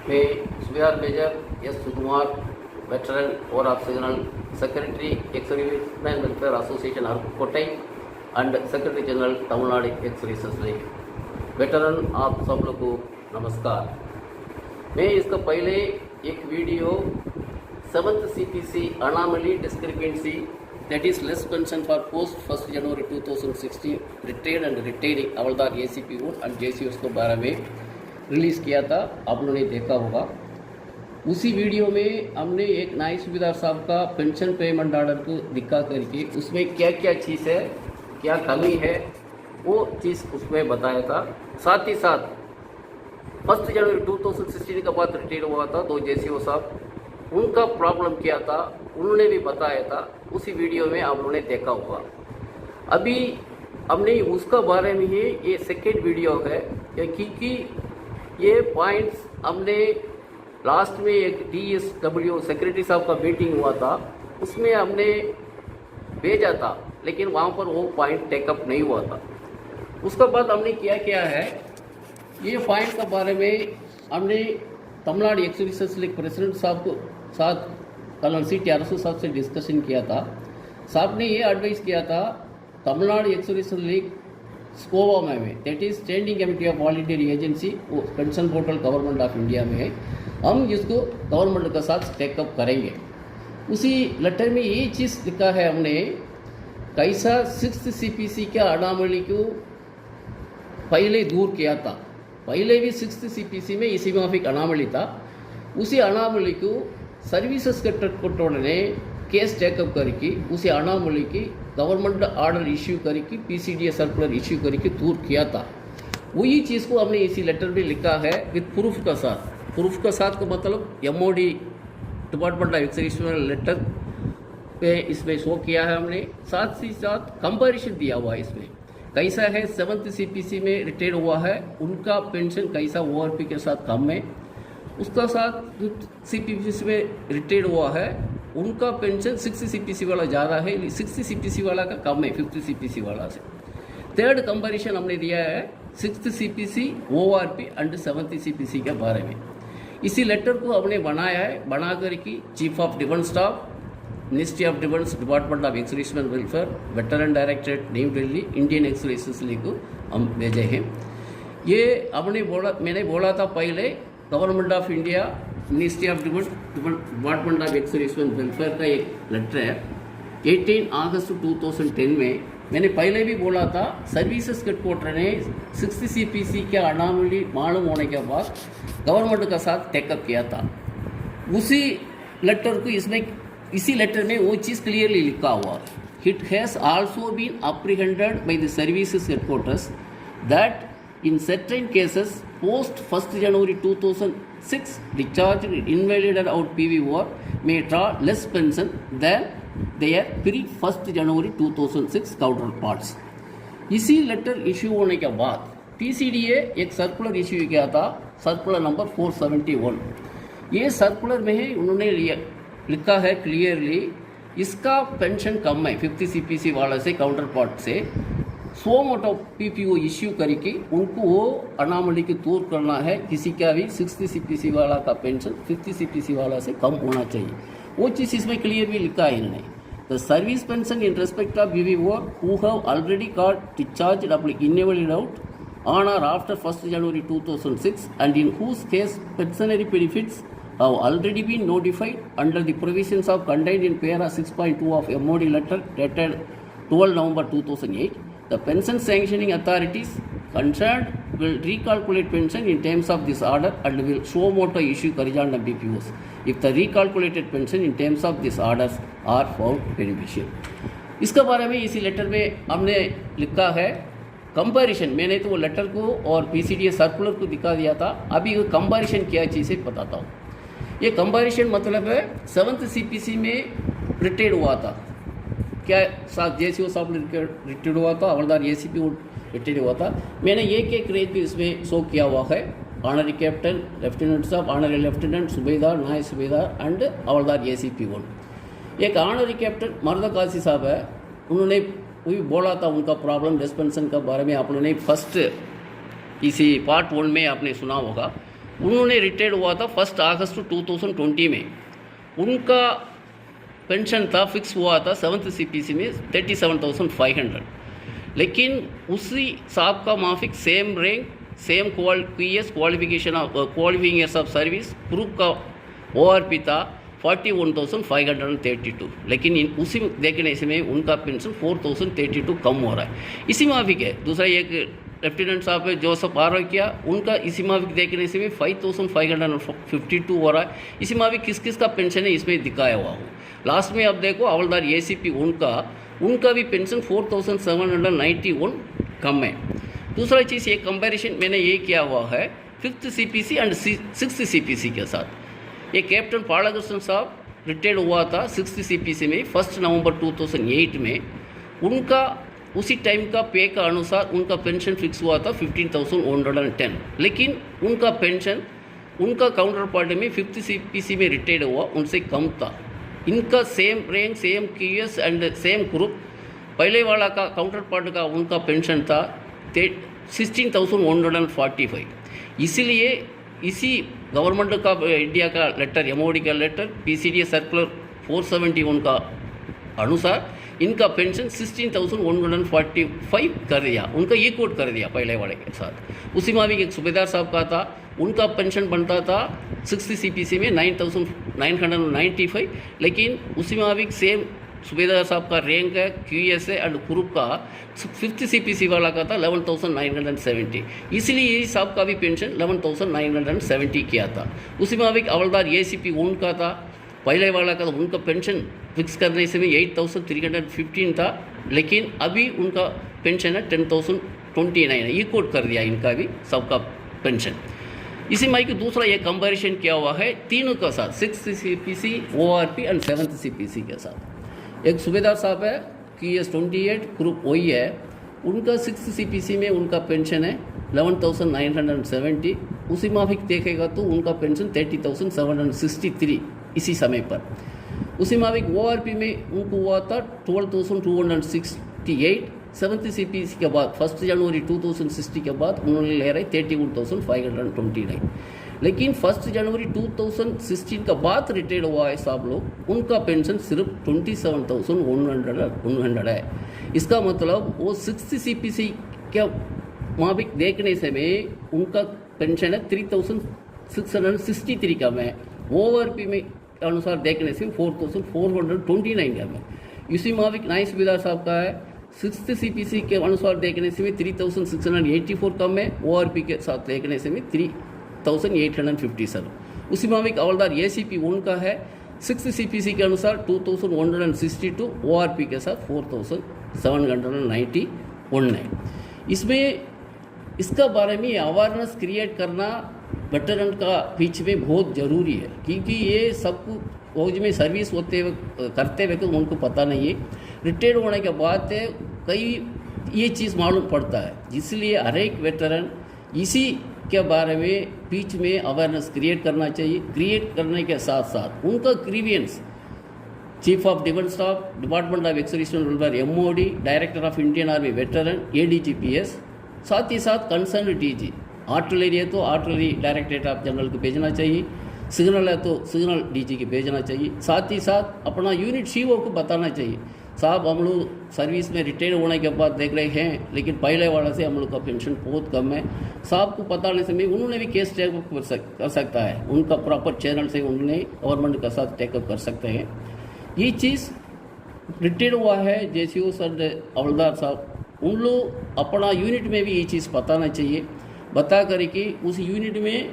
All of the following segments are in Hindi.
मैं Subedar Major S Sukumar veteran और optional secretary ex serviceman welfare association Aruppukottai and secretary general Tamil Nadu ex services league veteran आप सब लोग को नमस्कार। मैं इसका पहले एक video 7th CPC anomaly discrepancy that is less pension for post 1st January 2016 retired and retiring havildar ACP and JCOs को बारे में रिलीज़ किया था, आप लोगों ने देखा होगा। उसी वीडियो में हमने एक नाई सुबेदार साहब का पेंशन पेमेंट ऑर्डर को दिखा करके उसमें क्या क्या चीज़ है, क्या कमी है, वो चीज़ उसमें बताया था। साथ ही साथ 1 जनवरी 2016 के बाद रिटायर हुआ था 2 JCO साहब, उनका प्रॉब्लम क्या था उन्होंने भी बताया था। उसी वीडियो में आप लोगों ने देखा होगा। अभी हमने उसका बारे में ही ये सेकेंड वीडियो है, क्योंकि ये पॉइंट्स हमने लास्ट में एक DSW सेक्रेटरी साहब का मीटिंग हुआ था, उसमें हमने भेजा था, लेकिन वहाँ पर वो पॉइंट टेकअप नहीं हुआ था। उसके बाद हमने क्या किया है, ये पॉइंट के बारे में हमने Tamil Nadu ex services league president साहब को साथ कल CT अरसू साहब से डिस्कशन किया था। साहब ने ये एडवाइस किया था तमिलनाडु एक्स सर्विसेज लीग स्कोवा में that is standing committee of volunteer agency pension portal government of India में है, हम इसको गवर्नमेंट के साथ टेकअप करेंगे। उसी लेटर में ये चीज़ लिखा है हमने, कैसा 6th CPC का अनामली को पहले दूर किया था। पहले भी 6th CPC में इसी माफिक अनामली था, उसी अनामली को सर्विसेज कोर्ट ने केस टेकअप करके उसी अनामली की गवर्नमेंट ऑर्डर इश्यू करके PCDA सर्कुलर इश्यू करके दूर किया था। वही चीज़ को हमने इसी लेटर में लिखा है विद प्रूफ का साथ। प्रूफ का साथ का मतलब MOD department of ex serviceman letter पे इसमें शो किया है हमने। साथ ही साथ कंपैरिजन दिया हुआ है इसमें, कैसा है 7th CPC में रिटायर हुआ है उनका पेंशन कैसा ORP के साथ कम है, उसका साथ 5th CPC में रिटायर हुआ है उनका पेंशन 6th CPC वाला ज़्यादा है, 6th CPC वाला का कम है 5th CPC वाला से। थर्ड कंपैरिजन हमने दिया है 6th CPC ORP and 7th CPC के बारे में। इसी लेटर को हमने बनाया है, बना करके chief of defence staff, ministry of defence, department of x serviceman welfare, veteran directorate new Delhi, Indian ex services league को हम भेजे हैं। ये मैंने बोला था पहले government of India, ministry of defence, department of x serviceman welfare का एक लेटर है 18 अगस्त 2010 में। मैंने पहले भी बोला था सर्विसेज हेडक्वार्टर ने 6th CPC के अनामली मालूम होने के बाद गवर्नमेंट का साथ टेकअप किया था। उसी लेटर को इसमें इसी लेटर में वो चीज़ क्लियरली लिखा हुआ, it has also been apprehended by the services headquarters that in certain cases post 1st January 2006 discharged invalidated out PVOR may draw less pension than their pre 1st January 2006 counterparts। इसी लेटर इश्यू होने के बाद PCDA एक सर्कुलर इश्यू किया था, सर्कुलर नंबर 471। ये सर्कुलर में ही उन्होंने लिखा है क्लियरली इसका पेंशन कम है 5th CPC वाला से काउंटर पार्ट से, सो मोटो PPO इश्यू करके उनको वो अनामली की दूर करना है। किसी का भी 6th CPC वाला का पेंशन 5th CPC वाला से कम होना चाहिए, वो चीज़ इसमें क्लियर भी लिखा है इन्होंने। The service pension in respect of BVO who have already got discharged invalid out on or after 1st January 2006 and in whose case pensionary benefits have already been notified under the provisions of contained in para 6.2 of MOD letter dated 12 November 2008, the pension sanctioning authorities concerned will recalculate pension in terms of this order and will show moto issue corresponding BPOs if the recalculated pension in terms of this orders are found beneficial। इसके बारे में इसी लेटर में हमने लिखा है कंपैरिजन। मैंने तो वो लेटर को और PCDA सर्कुलर को दिखा दिया था, अभी वो कंपैरिजन क्या चीज़ है बताता हूँ। ये कंपैरिजन मतलब है 7th CPC में रिटायर हुआ था, क्या 7 JCO साहब रिटायर हुआ था, हवलदार ACP रिटायर हुआ था। मैंने एक रेट भी इसमें शो किया हुआ है, ऑनरी कैप्टन, लेफ्टिनेंट साहब, ऑनरी लेफ्टिनेंट, सुबेदार, नायब सुबेदार एंड हवलदार ACP 1। एक ऑनरी कैप्टन मर्द काजी साहब है, उन्होंने वही बोला था उनका प्रॉब्लम डिस्पेंसन के बारे में। आप लोगों ने फर्स्ट इसी पार्ट 1 में आपने सुना होगा। उन्होंने रिटायर्ड हुआ था 1 अगस्त 2020 में। उनका पेंशन था फिक्स हुआ था 7th CPC में 37,500, लेकिन उसी साहब का माफिक same rank same qualification qualifying years of service proof का ORP था 41,532, लेकिन उसी देखने से में उनका पेंशन 4,032 कम हो रहा है। इसी माफिक है दूसरा एक लेफ्टिनेंट साहब है जोसेफ आरोग्य, उनका इसी माफिक देखने से में 5,552 हो रहा है। इसी माफिक किस किस का पेंशन है इसमें दिखाया हुआ हूँ। लास्ट में अब देखो हवलदार ACP उनका भी पेंशन 4,791 कम है। दूसरा चीज़ ये कंपैरिजन मैंने ये किया हुआ है 5th CPC and 6th CPC के साथ। ये कैप्टन पालाकृष्णन साहब रिटायर्ड हुआ था 6th CPC में 1 नवंबर 2008 में। उनका उसी टाइम का पे का अनुसार उनका पेंशन फिक्स हुआ था 15,110, लेकिन उनका पेंशन उनका काउंटर पार्ट में 5th CPC में रिटायर्ड हुआ उनसे कम था। इनका same rank same QS and same group पहले वाला का काउंटर पार्ट का उनका पेंशन था 16,145। इसलिए इसी गवर्नमेंट का इंडिया का लेटर MOD का लेटर PCDA सर्कुलर 471 का अनुसार इनका पेंशन 16,145 कर दिया, उनका ये कोड कर दिया पहले वाले के साथ। उसी में भी एक सूबेदार साहब का था, उनका पेंशन बनता था 6th CPC में 9,995, लेकिन उसी में भी सेम सूबेदार साहब का रैंक है QS एंड ग्रुप का 5th CPC वाला का था 11,970, इसलिए ये साहब का भी पेंशन 11,970 किया था। उसी में भी हवलदार ACP उनका था पहले वाला का, उनका पेंशन फिक्स करने से में 8,315 था, लेकिन अभी उनका पेंशन है 10,029 है। ये कोड कर दिया इनका भी सबका पेंशन। इसी में कि दूसरा ये कंपैरिजन किया हुआ है तीनों का साथ 6th CPC ORP and 7th CPC के साथ। एक सूबेदार साहब है QS 28 ग्रुप वही है, उनका 6th CPC में उनका पेंशन है 11,970। उसी माफिक देखेगा तो उनका पेंशन 30,763 इसी समय पर। उसी माफिक ORP में उनको हुआ था 12,268। 7th CPC के बाद 1 जनवरी 2060 के बाद उन्होंने ले रहे 31,529, लेकिन 1 जनवरी 2016 का बाद रिटायर्ड हुआ है साहब लोग, उनका पेंशन सिर्फ 27,100 है। इसका मतलब वो 6th CPC के माफिक देखने से में उनका पेंशन है 3,663 कम है, ORP में अनुसार देखने से 4,429 कम है। इसी माफिक नाइस सूबेदार साहब का है 6th CPC के अनुसार देखने से में 3,684 कम है, ORP के साथ देखने से में 3,857। उसी माफिक हवलदार ACP उनका है 6th CPC के अनुसार 2,162, ORP के साथ 4,791 है। इसमें इसका बारे में अवेयरनेस क्रिएट करना वेटरन का बीच में बहुत ज़रूरी है, क्योंकि ये सबको फौज में सर्विस करते वक्त उनको पता नहीं है। रिटायर्ड होने के बाद कई ये चीज़ मालूम पड़ता है, इसलिए हर एक वेटरन इसी के बारे में बीच में अवेयरनेस क्रिएट करना चाहिए। क्रिएट करने के साथ साथ उनका grievance chief of defence staff, department of excretion welfare MOD, director of Indian army veteran ADGPS, साथ ही साथ कंसर्न DG, आर्टिलरी है तो आर्टिलरी डायरेक्टरेट ऑफ जनरल को भेजना चाहिए, सिग्नल है तो सिग्नल DG के भेजना चाहिए। साथ ही साथ अपना यूनिट CO को बताना चाहिए, साहब हम लोग सर्विस में रिटायर होने के बाद देख रहे हैं, लेकिन पहले वाला से हम लोग का पेंशन बहुत कम है। साहब को बताने से उन्होंने भी केस टेकअप कर सकता है, उनका प्रॉपर चैनल से उन्होंने गवर्नमेंट का साथ टेकअप कर सकते हैं। ये चीज़ रिटायर हुआ है JCO सर हवलदार साहब, उन लोग अपना यूनिट में भी ये चीज़ बताना चाहिए, बता कर कि उस यूनिट में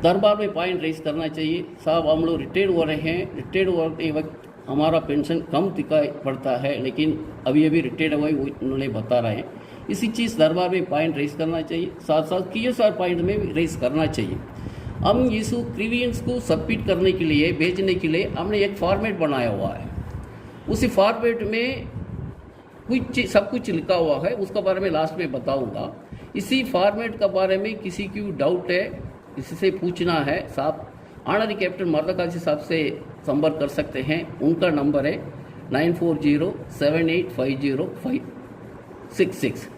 दरबार में पॉइंट रेस करना चाहिए, साहब हम लोग रिटायर हो रहे हैं, रिटायर होते वक्त हमारा पेंशन कम दिखाई पड़ता है, लेकिन अभी अभी रिटायर हुए वो उन्होंने बता रहे हैं। इसी चीज़ दरबार में पॉइंट रेस करना चाहिए, साथ साथ KSR पॉइंट में भी रेस करना चाहिए। हम इस ग्रीवियंस को सबमिट करने के लिए भेजने के लिए हमने एक फॉर्मेट बनाया हुआ है, उसी फॉर्मेट में कुछ सब कुछ लिखा हुआ है, उसका बारे में लास्ट में बताऊंगा। इसी फॉर्मेट का बारे में किसी की डाउट है, इससे पूछना है, साहब ऑनरी कैप्टन मर्दकाजी साहब से संपर्क कर सकते हैं। उनका नंबर है 9407850566।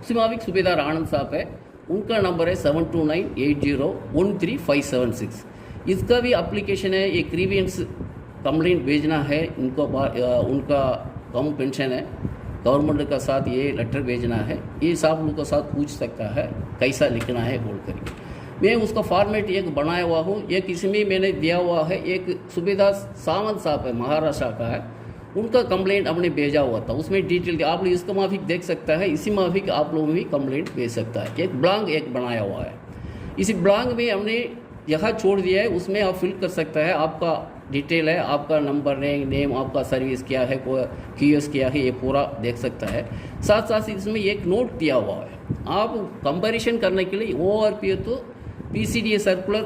सिमाविक सूबेदार आनंद साहब है, उनका नंबर है 7298013576। इसका भी एप्लीकेशन है, ये ग्रीवियंस कंप्लेंट भेजना है इनको, उनका कम पेंशन है, गवर्नमेंट का साथ ये लेटर भेजना है, ये सब लोग के साथ पूछ सकता है कैसा लिखना है बोल कर। मैं उसका फॉर्मेट एक बनाया हुआ हूँ, एक इसमें मैंने दिया हुआ है। एक सुबेदार सावंत साहब है, महाराष्ट्र का है, उनका कंप्लेंट हमने भेजा हुआ था, उसमें डिटेल आप लोग इसका माफिक देख सकता है, इसी माफिक आप लोग भी कंप्लेंट भेज सकता है। एक ब्लैंक एक बनाया हुआ है, इसी ब्लैंक में हमने यहाँ छोड़ दिया है, उसमें आप फिल कर सकता है, आपका डिटेल है, आपका नंबर नेम, आपका सर्विस क्या है, QS क्या है, ये पूरा देख सकता है। साथ साथ इसमें एक नोट दिया हुआ है, आप कंपैरिजन करने के लिए ORP तो PCDA सर्कुलर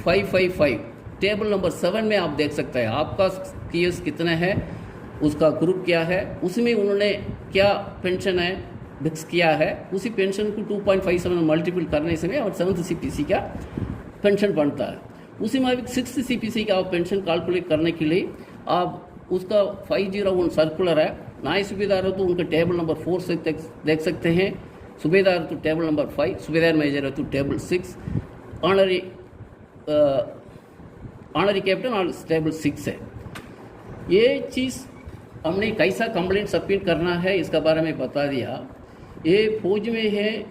555 टेबल नंबर 7 में आप देख सकते हैं आपका QS कितना है, उसका ग्रुप क्या है, उसमें उन्होंने क्या पेंशन है फिक्स किया है, उसी पेंशन को 2.57 मल्टीपल करने से और 7th CPC का पेंशन बनता है। उसी में 6th CPC का आप पेंशन कैलकुलेट करने के लिए आप उसका 501 सर्कुलर है, नायब सूबेदार हो तो उनका टेबल नंबर 4 से देख सकते हैं, सूबेदार तो टेबल नंबर 5, सूबेदार मेजर है तो टेबल 6, ऑनरी कैप्टन और टेबल 6 है। ये चीज़ हमने कैसा कंप्लेंट सबमिट करना है इसका बारे में बता दिया। ये फौज में है,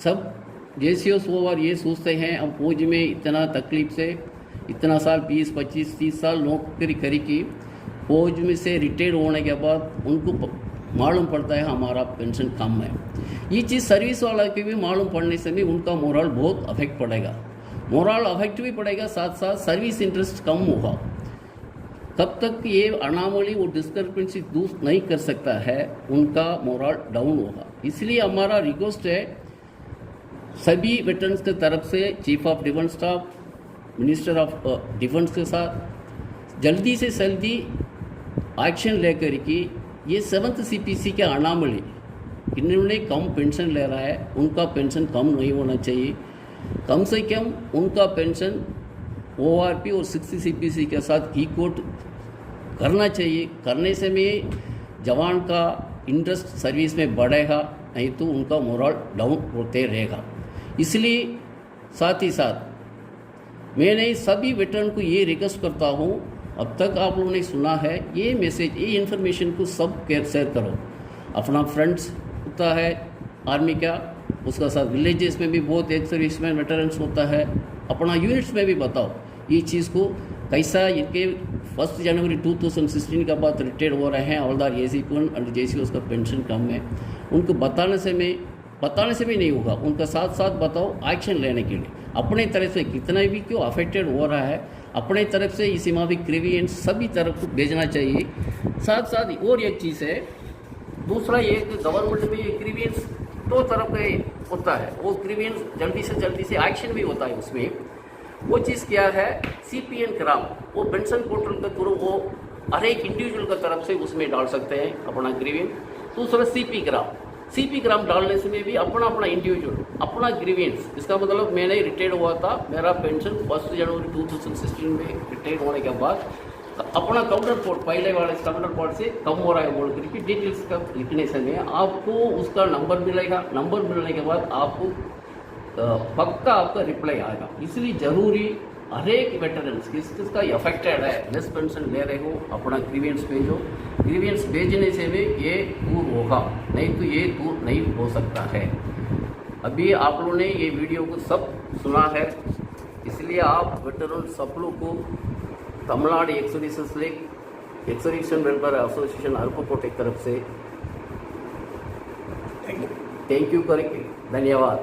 सब JCOs और ये सोचते हैं हम फौज में इतना तकलीफ से इतना साल 20, 25, 30 साल नौकरी करी की, फौज में से रिटायर होने के बाद उनको मालूम पड़ता है हमारा पेंशन कम है। ये चीज़ सर्विस वाला के भी मालूम पड़ने से भी उनका मोरल बहुत अफेक्ट पड़ेगा, मोरल अफेक्ट भी पड़ेगा, साथ साथ सर्विस इंटरेस्ट कम होगा। तब तक ये अनामली वो डिस्क्रिपेंसी दूर नहीं कर सकता है, उनका मोरल डाउन होगा। इसलिए हमारा रिक्वेस्ट है सभी वेटरन्स के तरफ से chief of defence staff, minister of defence के साथ जल्दी से जल्दी एक्शन लेकर कि ये 7th CPC के अनामली इन्होंने कम पेंशन ले रहा है, उनका पेंशन कम नहीं होना चाहिए, कम से कम उनका पेंशन ORP और 6th CPC के साथ इक्वल करना चाहिए। करने से में जवान का इंटरेस्ट सर्विस में बढ़ेगा, नहीं तो उनका मोरल डाउन होते रहेगा। इसलिए साथ ही साथ मैंने सभी वेटरन को ये रिक्वेस्ट करता हूँ, अब तक आप लोगों ने सुना है ये मैसेज, ये इन्फॉर्मेशन को सब शेयर करो। अपना फ्रेंड्स होता है आर्मी का, उसका साथ विलेजेस में भी बहुत एक सर्विसमैन वेटरन्स होता है, अपना यूनिट्स में भी बताओ ये चीज़ को कैसा। इनके 1 जनवरी 2016 के बाद रिटायर हो रहे हैं हवलदार ACP और JCOs का पेंशन कम है, उनको बताने से भी नहीं होगा, उनका साथ साथ बताओ एक्शन लेने के लिए अपने तरफ से कितना भी क्यों अफेक्टेड हो रहा है, अपने तरफ से इसी में भी ग्रीवियंस सभी तरफ को भेजना चाहिए। साथ साथ और एक चीज़ है, दूसरा ये गवर्नमेंट में ये ग्रीवियंस 2 तरफ का होता है, वो ग्रीवियंस जल्दी से एक्शन भी होता है। उसमें वो चीज़ क्या है, CPN ग्राम, वो पेंशन पोर्टल के थ्रू वो हर एक इंडिविजुअल की तरफ से उसमें डाल सकते हैं अपना ग्रीवियंस। दूसरा CP ग्राम डालने से में भी अपना इंडिविजुअल अपना ग्रीवियंस, इसका मतलब मैंने रिटायर हुआ था, मेरा पेंशन 1 जनवरी 2016 में रिटायर होने के बाद अपना काउंटर पोर्ट पहले वाले काउंटर पोर्ट से कम हो रहा है बोल करके डिटेल्स का लिखने से में आपको उसका नंबर मिलेगा, नंबर मिलने के बाद आपको पक्का आपका रिप्लाई आएगा। इसलिए ज़रूरी हर एक वेटरन्स किसका अफेक्टेड है, लेस पेंशन ले रहे हो, अपना ग्रीवियंस भेजो। ग्रीवियंस भेजने से भी ये दूर होगा, नहीं तो ये दूर नहीं हो सकता है। अभी आप लोगों ने ये वीडियो को सब सुना है, इसलिए आप वेटरन सब लोग को तमिलनाडु एक्स-सर्विसमैन वेलफेयर एसोसिएशन अरुपुकोटे की तरफ से थैंक यू करके धन्यवाद।